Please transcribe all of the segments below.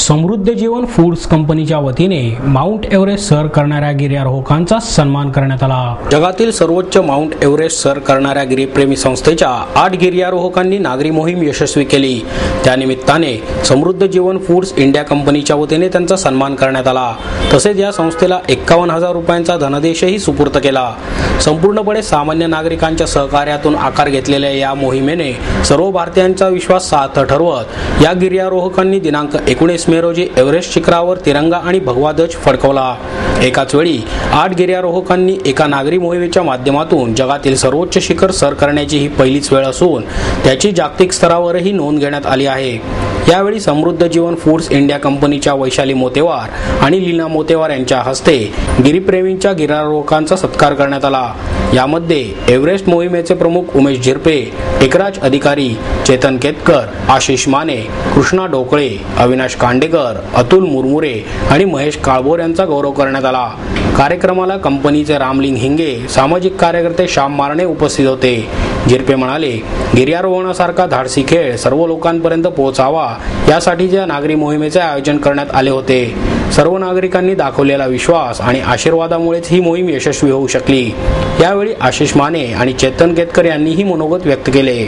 समृद्ध जीवन फूड्स कंपनीच्या वतीने माउंट एव्हरेस्ट सर करणाऱ्या गिर्यारोहकांचा सन्मान करण्यात आला। जगातील सर्वोच्च माउंट एव्हरेस्ट सर करणाऱ्या गिरीप्रेमी संस्थेच्या 8 गिर्यारोहकांनी नागरी मोहीम यशस्वी केली। त्यानिमित्ताने समृद्ध जीवन फूड्स इंडिया कंपनीच्या वतीने त्यांचा सन्मान करण्यात आला। तसेच या संस्थेला 51,000 रुपयांचा धनदेशही सुपूर्द केला। संपूर्णपणे सामान्य नागरिकांच्या सहकार्यातून आकार घेतलेल्या या मोहिमेने सर्व भारतीयांचा विश्वास सार्थ ठरवत या गिर्यारोहकांनी दिनांक 19 मे रोजी एव्हरेस्ट शिखरावर तिरंगा आणि भगवा ध्वज फडकवला। एकाच वेळी 8 गिर्यारोहकांनी एका नागरी मोहिमेच्या माध्यमातून जगातील सर्वोच्च शिखर सर करण्याची ही पहिलीच वेळ असून त्याची जागतिक स्तरावरही नोंद घेण्यात आली आहे। यावेळी समृद्ध जीवन फूड्स इंडिया कंपनीच्या वैशाली मोतेवार आणि लीना मोतेवार यांच्या हस्ते गिरीप्रेमींच्या गिर्यारोहकांचा सत्कार करण्यात आला। यामध्ये एव्हरेस्ट मोहिमेचे प्रमुख उमेश झिरपे, एकराज अधिकारी, चेतन केतकर, आशिष माने, कृष्णा डोकळे, अविनाश कांडेकर, अतुल मुरमुरे आणि महेश काळभोर यांचा गौरव करण्यात आला। कार्यक्रमाला कंपनीचे रामलिंग हिंगे, सामाजिक कार्यकर्ते श्याम मारणे उपस्थित होते। झिरपे म्हणाले, गिर्यारोहणासारखा धाडसी खेळ सर्व लोकांपर्यंत पोहोचावा यासाठी या नागरी मोहिमेचे आयोजन करण्यात आले होते। सर्व नागरिकांनी दाखवलेला विश्वास आणि आशीर्वादामुळेच ही मोहीम यशस्वी होऊ शकली। यावेळी आशिष माने आणि चेतन केतकर यांनीही मनोगत व्यक्त केले।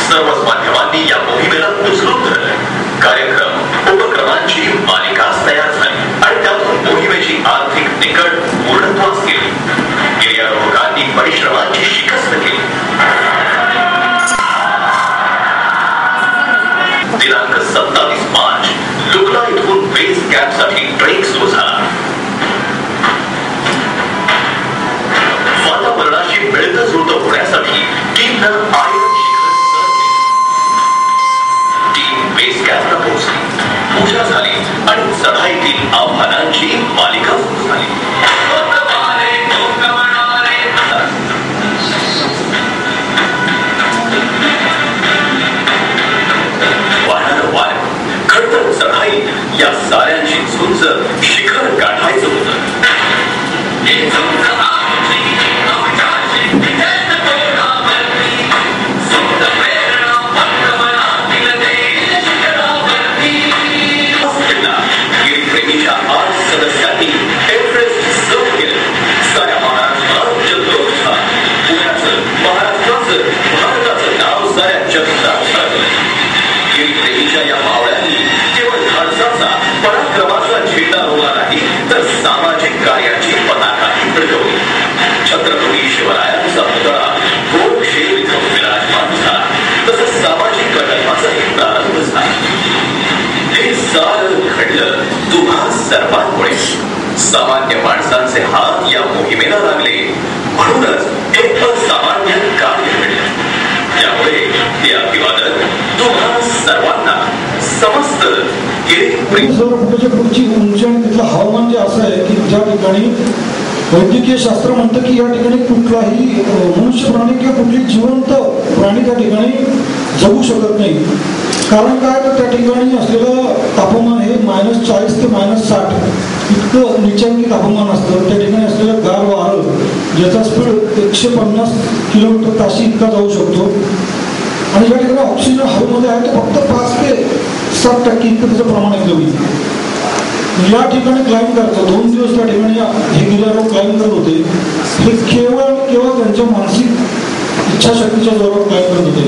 सर्वच माध्यमांनी या मोहिमेला उचलून धरलं। कार्यक्रम उपक्रमांची मालिकाच तयार झाली आणि त्यातून मोहिमेची आर्थिक निकड पूर्णत्वास गेली। गिर्यारोहकांनी परिश्रमाची शिकस्त केली। दिनांक 27 मार्च लुकला इथून बेस कॅम्पसाठी ट्रेक सुरू झाला। वातावरणाशी मिळतं जुळतं होण्यासाठी टीमनं पूजा झाली आणि चढाईतील आव्हानांची मालिका सुरू झाली। वाढणारं वार, खडतर चढाई या साऱ्यांची झुंज शिखर गाठायचं होतं। छत्रपती शिवरायांचा पुतळा गोरक्षेत्र इथं विराजमान झाला, तसंच सामाजिक प्रकल्पाचाही प्रारंभ झाला। हे सारं घडलं तुम्हा सर्वांमुळे। सामान्य माणसांचे हात या मोहिमेला लागले, म्हणूनच हे असामान्य कार्य घडलं। त्यामुळे हे अभिवादन तुम्हा सर्वांना समस्त पुढची उंची आणि तिथलं हवामान जे असं आहे की ज्या ठिकाणी वैद्यकीय शास्त्र म्हणतं की या ठिकाणी कुठलाही मनुष्य प्राणी किंवा कुठली जिवंत प्राणी त्या ठिकाणी जगू शकत नाही। कारण काय, तर त्या ठिकाणी असलेलं तापमान हे -40 ते -60 इतकं निचांकी तापमान असतं। त्या ठिकाणी असलेलं गार वारं ज्याचा स्पीड 150 किलोमीटर ताशी इतका जाऊ शकतो आणि ज्या ठिकाणी ऑक्सिजन हवेमध्ये आहे ते फक्त 5 ते 7% इतकं त्याचं प्रमाण आहे कमी। या ठिकाणी क्लाइंब करतात 2 दिवस त्या ठिकाणी हे गिर्यारोहक क्लाइंब करत होते। हे केवळ त्यांच्या मानसिक इच्छाशक्तीच्या जोरावर क्लाइंब करत होते।